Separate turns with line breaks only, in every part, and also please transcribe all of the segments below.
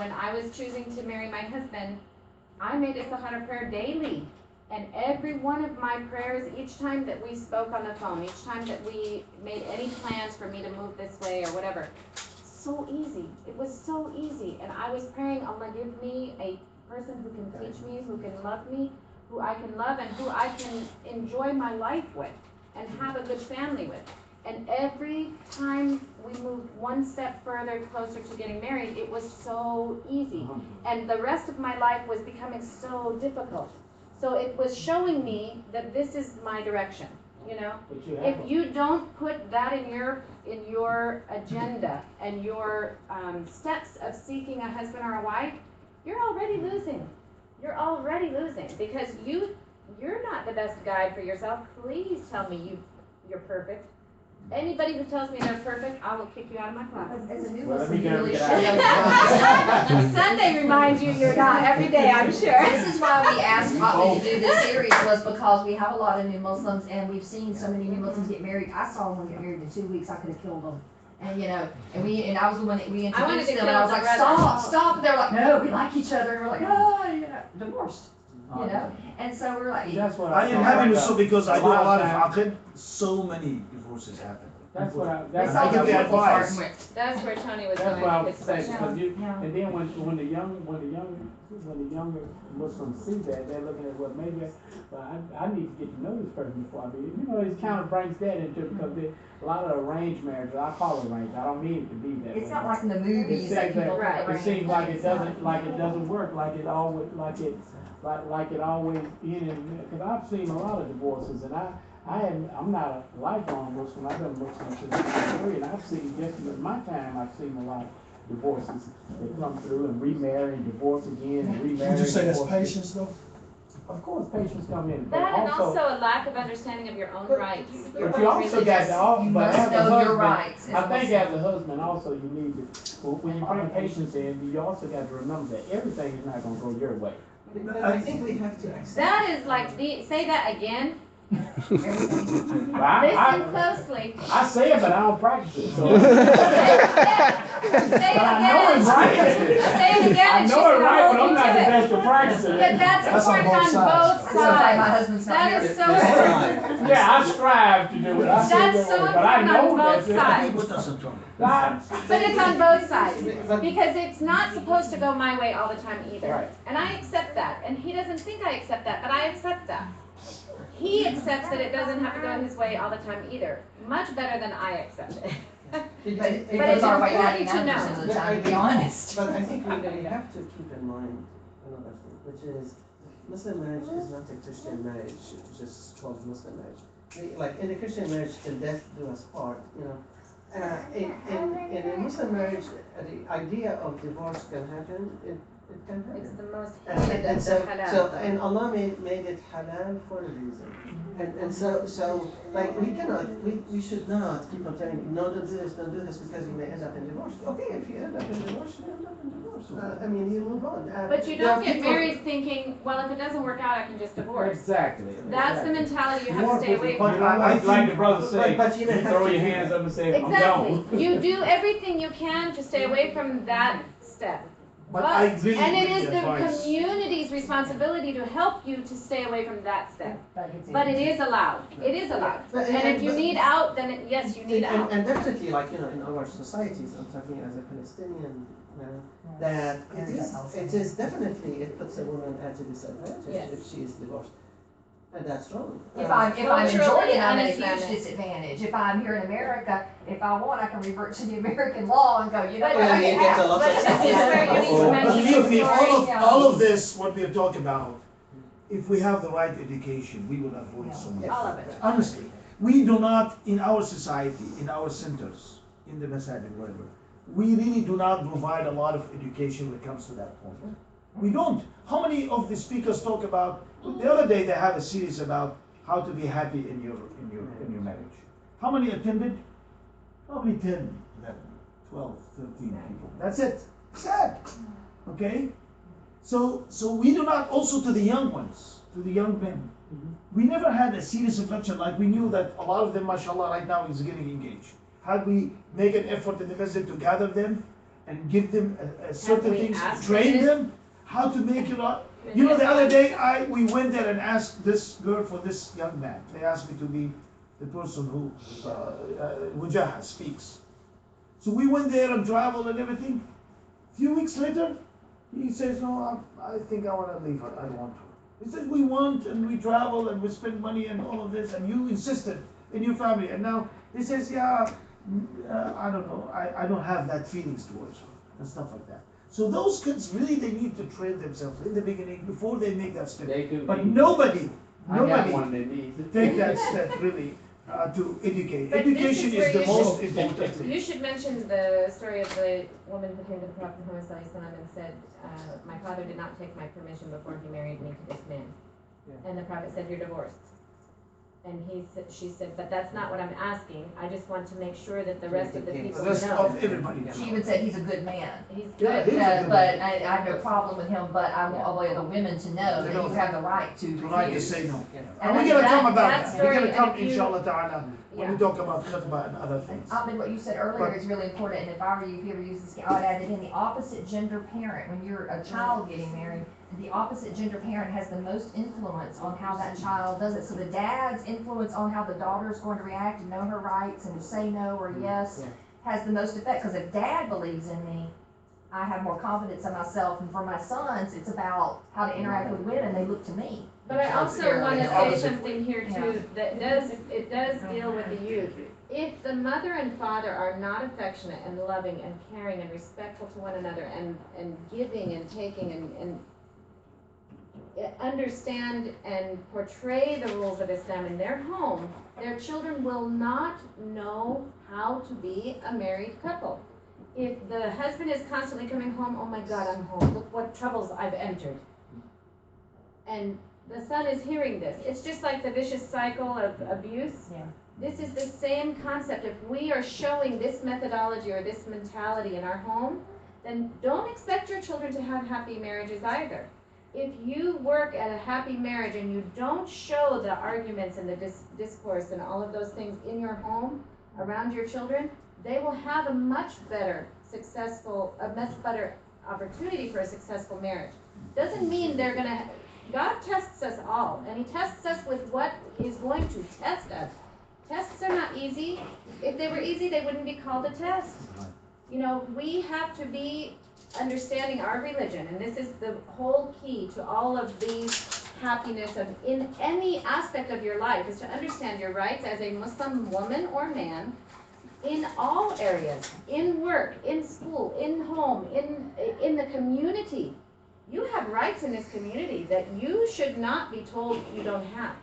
when I was choosing to marry my husband, I made a Sahara prayer daily. And every one of my prayers, each time that we spoke on the phone, each time that we made any plans for me to move this way or whatever, so easy. It was so easy. And I was praying, Allah, give me a person who can teach me, who can love me, who I can love, and who I can enjoy my life with and have a good family with. And every time we moved one step further closer to getting married, it was so easy. And the rest of my life was becoming so difficult. So it was showing me that this is my direction, you know? If you don't put that in your agenda and your steps of seeking a husband or a wife, you're already losing. You're already losing because you're not the best guide for yourself. Please tell me you're perfect. Anybody who tells me they're perfect, I will kick you out of my class.
As a new Muslim, you really should.
Sunday reminds you you're not every day, I'm sure.
This is why we asked Hotman to do this series, was because we have a lot of new Muslims and we've seen so many new Muslims get married. I saw one get married in 2 weeks, I could have killed them. And you know, and I was the one that we introduced them, and I was like, stop. And they're like, no, we like each other. And we're like, oh, you know, divorced. You know, and so we're like,
That's what
I am having
like,
so because I do a lot of aqid, so many divorces happen.
That's what I.
That's
That's
all
I give
the
you
beautiful
advice.
argument.
That's where Tony was
That's
going
what I
with
was
his
saying,
question.
because and then when the younger Muslims see that, they're looking at, well, maybe, well, I need to get to know this person before I be, you know, it kind of brings that into it, because a lot of arranged marriages, I call it arranged, I don't mean it to be that way.
It's not like in the movies that people
Right.
It seems like it doesn't work, like it always ended, because I've seen a lot of divorces, and I'm not a lifelong Muslim, I've been Muslim since I was 3, and I've seen, just in my time, I've seen a lot of divorces that come through and remarry and divorce again and remarry.
Would you say that's
divorce.
patience though?
Of course, patience come in, but
That and
also,
also a lack of understanding of your own rights. Your
but you
own
also got
religious.
to,
You
but
must
as a
know your
husband,
rights.
I think as a husband also you need to, when you bring patience in, you also got to remember that everything is not gonna go your way.
I think we have to accept.
That is like, say that again.
But
Listen closely.
I say it, but I don't practice it, so.
Say it
But I know
again.
it's right.
Say it again
I
and she's
know it's
gonna
right,
hold
but I'm
you
not the
to it.
best at practicing
But
it.
that's
That's on
important on
both sides.
both
This is why my
sides.
husband's not
That
here.
is so important.
Yeah, I strive to do it, I say
That's
that
so
way, but I
important
know
on both
that.
sides.
Put us in trouble.
But it's on both sides, because it's not supposed to go my way all the time either.
Right.
And I accept that, and he doesn't think I accept that, but I accept that. He accepts that it doesn't have to go his way all the time either, much better than I accept it.
But it
But
goes
it's
our way
important to
99% of the
Yeah,
time, to be honest.
But I think we have to keep in mind another thing, which is Muslim marriage is not a Christian marriage, it's just called Muslim marriage. Like in a Christian marriage, till death do us part, you know. In a Muslim marriage, the idea of divorce can happen, it can happen.
It's the most
And
hated of the halal.
and Allah made it halal for a reason. And so like we should not keep on telling, no, don't do this because you may end up in divorce. Okay, if you end up in divorce, you end up in divorce. I mean, you move on.
But you
there are
don't get
people-
married thinking, well, if it doesn't work out, I can just divorce.
Exactly.
That's the mentality you have to stay away
But
from.
Like the brother said,
but you
you
don't have
throw
to
your
do
hands
that.
up and say, I'm
Exactly.
gone.
You do everything you can to stay away from that step.
But I agree
And it
with
is
the
the
advice.
community's responsibility to help you to stay away from that step. But it is allowed. It is allowed.
But-
And if you
but-
need out, then yes, you need out.
And definitely, like, you know, in our societies, I'm talking as a Palestinian, that it is definitely, it puts a woman at a disadvantage
Yes.
if she is divorced. And that's wrong.
If I'm in
Culturally
Jordan, I'm at a
unislamic.
huge disadvantage. If I'm here in America, if I want, I can revert to the American law and go, you know
But-
what, I
you
can
get
have.
a lot
But
of
this is where you need to
But
mention
believe me,
the story.
all of this, what we are talking about, if we have the right education, we will avoid so much.
All of it.
Honestly, we do not, in our society, in our centers, in the masajid, wherever, we really do not provide a lot of education when it comes to that point. We don't. How many of the speakers talk about, the other day they had a series about how to be happy in your marriage. How many attended? Probably 10, 11, 12, 13 people. That's it. Sad. Okay? So we do not, also to the young ones, to the young men. We never had a serious reflection, like we knew that a lot of them, mashallah, right now is getting engaged. Had we make an effort in the masjid to gather them, and give them certain
we
things,
asked for
train
this?
them, how to make it up. You know, the other day, we went there and asked this girl for this young man. They asked me to be the person who, Mujaha speaks. So we went there and traveled and everything. Few weeks later, he says, no, I think I want to leave her. I don't want her. He said, we want and we travel and we spend money and all of this, and you insisted in your family. And now he says, yeah, I don't know. I don't have that feelings towards her and stuff like that. So those kids really, they need to train themselves in the beginning before they make that step.
They do.
But nobody
I got one that needs it.
take that step really to educate.
But this
Education
is
is
where
the
you
most
should-
important thing.
You should mention the story of the woman who came to the Prophet Muhammad and said, my father did not take my permission before he married me to this man.
Yeah.
And the Prophet said, you're divorced. And she said, but that's not what I'm asking. I just want to make sure that the rest of the people
The rest
know.
of everybody.
She would say he's a good man.
He's
Yeah,
good.
he is a good
But
man.
I have no problem with him, but I want all the other women to know that you have the right to
Right to
refuse.
say no.
Yeah.
And we're
And
gonna
that-
come about
that
that.
story,
We're gonna
and
come,
if you-
inshallah ta'ala, when we
Yeah.
talk about khutbah and other things.
Ahmed, what you said earlier is really important, and if I were you, if you ever use this, I would add it in the opposite gender parent, when you're a child getting married, the opposite gender parent has the most influence on how that child does it. So the dad's influence on how the daughter's going to react and know her rights and say no or yes
Yeah.
has the most effect, because if dad believes in me, I have more confidence in myself, and for my sons, it's about how to interact with women, they look to me.
But I also want to
the
say
opposite
something here too, that it does deal with the youth. If the mother and father are not affectionate and loving and caring and respectful to one another and giving and taking and understand and portray the rules of Islam in their home, their children will not know how to be a married couple. If the husband is constantly coming home, oh my God, I'm home, look what troubles I've entered. And the son is hearing this. It's just like the vicious cycle of abuse.
Yeah.
This is the same concept. If we are showing this methodology or this mentality in our home, then don't expect your children to have happy marriages either. If you work at a happy marriage and you don't show the arguments and the discourse and all of those things in your home around your children, they will have a much better opportunity for a successful marriage. Doesn't mean they're gonna, God tests us all, and He tests us with what is going to test us. Tests are not easy. If they were easy, they wouldn't be called a test. You know, we have to be understanding our religion, and this is the whole key to all of the happiness of in any aspect of your life, is to understand your rights as a Muslim woman or man in all areas, in work, in school, in home, in the community. You have rights in this community that you should not be told you don't have.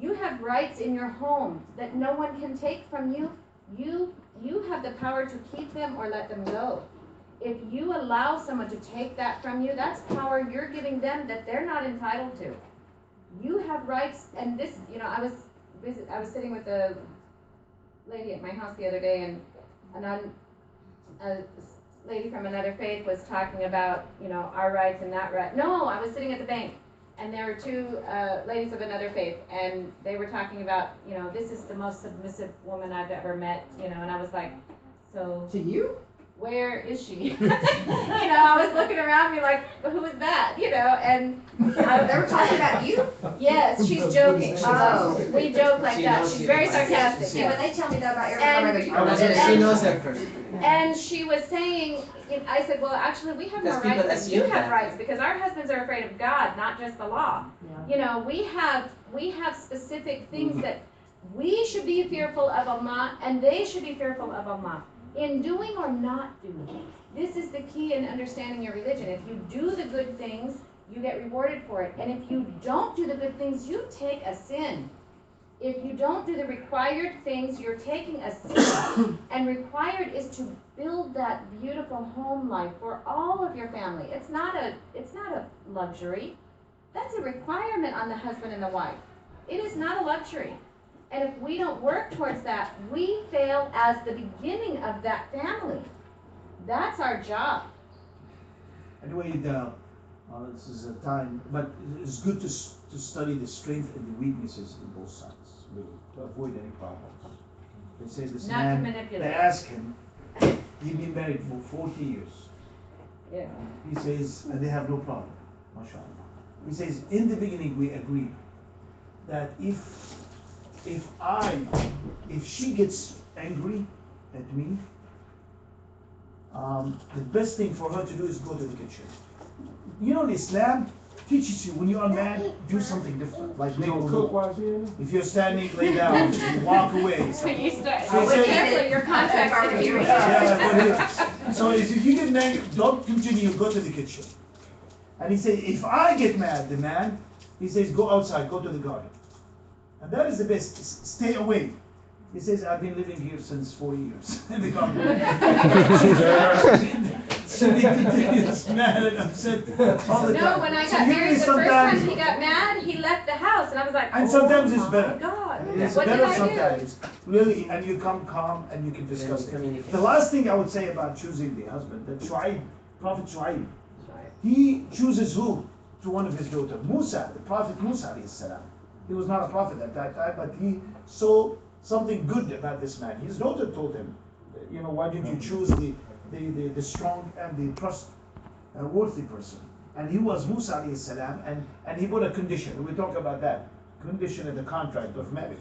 You have rights in your home that no one can take from you. You have the power to keep them or let them go. If you allow someone to take that from you, that's power you're giving them that they're not entitled to. You have rights, and this, you know, I was sitting with a lady at my house the other day, and a lady from another faith was talking about, you know, our rights and that right. No, I was sitting at the bank, and there were two ladies of another faith, and they were talking about, you know, this is the most submissive woman I've ever met, you know, and I was like, so
To you?
where is she? You know, I was looking around me like, who is that? You know, and
They were talking about you?
yes, she's joking.
Oh.
We joke like
She
that.
knows
She's
you
very
like
sarcastic.
See, when
Yeah.
they tell me that about every time I go, you
I
don't know
was
that.
she knows that person.
And she was saying, I said, well, actually, we have more
Because people
rights than you
assume
have
that.
rights, because our husbands are afraid of God, not just the law.
Yeah.
You know, we have specific things that we should be fearful of Allah, and they should be fearful of Allah. In doing or not doing, this is the key in understanding your religion. If you do the good things, you get rewarded for it. And if you don't do the good things, you take a sin. If you don't do the required things, you're taking a sin. And required is to build that beautiful home life for all of your family. It's not a luxury. That's a requirement on the husband and the wife. It is not a luxury. And if we don't work towards that, we fail as the beginning of that family. That's our job.
Anyway, this is a time, but it's good to study the strength and the weaknesses in both sides, really, to avoid any problems. They say this
Not to
man,
manipulate.
they ask him, He's been married for 40 years.
Yeah.
He says, and they have no problem, mashallah. He says, in the beginning we agreed that if she gets angry at me, the best thing for her to do is go to the kitchen. You know, Islam teaches you when you are mad, do something different. Like
You don't cook while she in
if you're standing, lay down. You walk away.
So you start,
So
so
he
careful,
said-
your contract's gonna be
Yeah, so if you get mad, don't continue, go to the kitchen. And he says, if I get mad, the man, he says, go outside, go to the garden. And that is the best, stay away. He says, I've been living here since 4 years in the garden. So he continues mad and upset all the time.
No, when I
So
got
usually
married the first
sometimes-
time he got mad, he left the house and I was like,
And sometimes it's
oh
better.
my God,
It's
what did
better
I do?
sometimes, really, and you come calm and you can discuss it.
Communicate.
The last thing I would say about choosing the husband, that Shu'aib, Prophet Shu'aib, he chooses who? To one of his daughters, Musa, the Prophet Musa alayhi salam. He was not a prophet at that time, but he saw something good about this man. His daughter told him, you know, why didn't you choose the strong and the trustworthy person? And he was Musa alayhi salam, and he put a condition. We talk about that condition in the contract of marriage.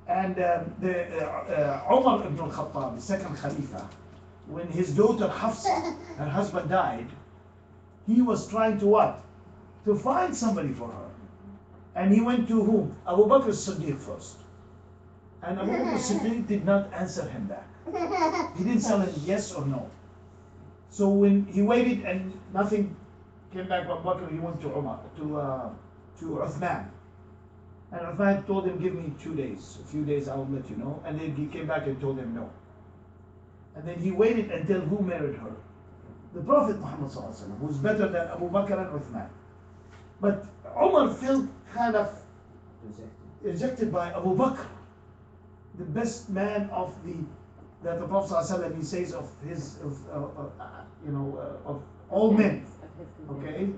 And Umar ibn al-Khattab, the second Khalifa, when his daughter Hafsa, her husband died, he was trying to what? To find somebody for her. And he went to whom? Abu Bakr as-Siddiq first. And Abu Bakr as-Siddiq did not answer him back. He didn't tell him yes or no. So when he waited and nothing came back from Abu Bakr, he went to Umar, to Uthman. And Uthman told him, give me 2 days. A few days, I will let you know. And then he came back and told him no. And then he waited until who married her? The Prophet Muhammad ﷺ, who was better than Abu Bakr and Uthman. But Umar felt kind of rejected by Abu Bakr, the best man that the Prophet ﷺ, he says of his, of all men. Okay,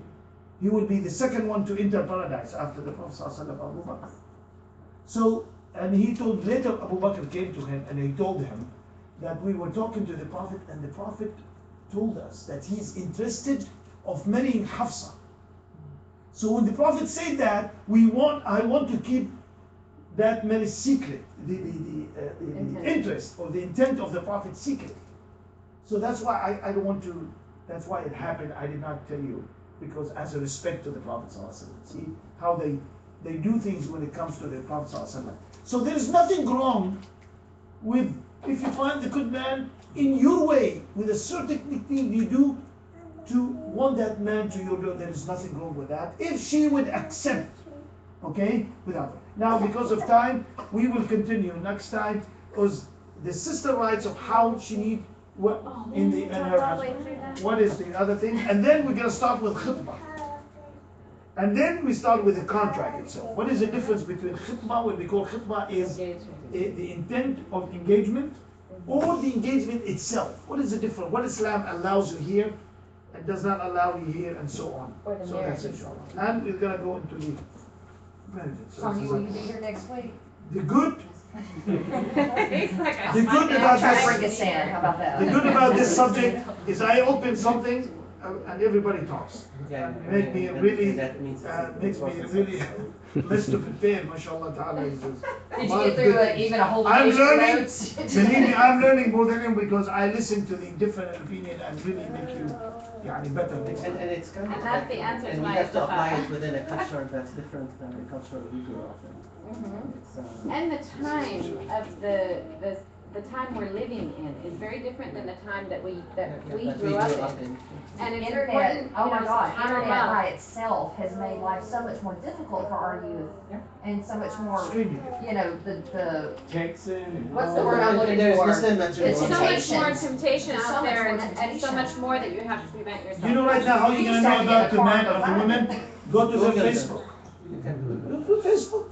he will be the second one to enter paradise after the Prophet ﷺ, Abu Bakr. So, and he told later Abu Bakr came to him and he told him that we were talking to the Prophet and the Prophet told us that he is interested of marrying Hafsa. So when the Prophet said that, I want to keep that marriage secret, the interest or the intent of the Prophet secret. So that's why I don't want to. That's why it happened. I did not tell you because as a respect to the Prophet ﷺ. See how they do things when it comes to the Prophet ﷺ. So there is nothing wrong with if you find the good man in your way with a certain thing you do to want that man to your door. There is nothing wrong with that if she would accept. Okay, without it. Now because of time, we will continue next time because the sister writes of how she need what in her husband. What is the other thing? And then we're gonna start with khutbah. And then we start with the contract itself. What is the difference between khutbah, what we call khutbah is the intent of engagement or the engagement itself? What is the difference? What Islam allows you here and does not allow you here and so on.
Or the
So that's it. And we're gonna go into the marriage.
Sonia, will you be here next week?
The good
He's like a
The good
Monday
about
Try to
this-
bring us in, how about that?
The good about this subject is I open something and everybody talks.
Yeah,
Make me
and
really,
that means
makes me really less to prepare, mashallah ta'ala. Is just
Did
my
you get through
goodness.
even a whole
I'm
page of
learning.
notes?
Believe me, I'm learning more than him because I listen to the different opinion and really make you better next
And
time.
it's kind of
And that's the answer to
and we
my
have to apply
istikhara.
it within a culture that's different than the culture we grew up in.
Mhm.
It's,
And the time of the time we're living in is very different than the time that we grew up in. And it's
Internet,
important,
oh my
you know,
God,
subhanAllah.
internet by itself has made life so much more difficult for our youth.
Yeah.
And so much more,
Extremely.
the,
Texting and.
What's
all
the word
that.
I'm looking
there's
for?
Muslim matrimony.
It's
So much more
Temptations.
temptation
There's so
out
much
there
more
and so
temptation.
much more that you have to prevent yourself.
You know right now how you're
You
gonna
just
know
have to get
about
a
the
car
man
and go
or the
find
women? Go to
Google
their
them.
Facebook.
You can do it.
Go to Facebook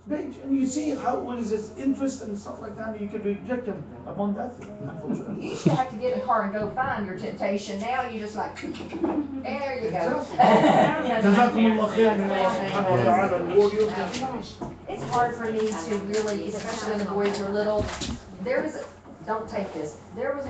page and you see what is his interest and stuff like that, and you can reject him upon that thing,
you
unfortunately.
used to have to get in the car and go find your temptation. Now you just like, there you go.
Jazakumullah khair, may Allah subhanahu wa ta'ala reward you.
It's hard for me to really, especially when the boys are little. Don't take this. There was a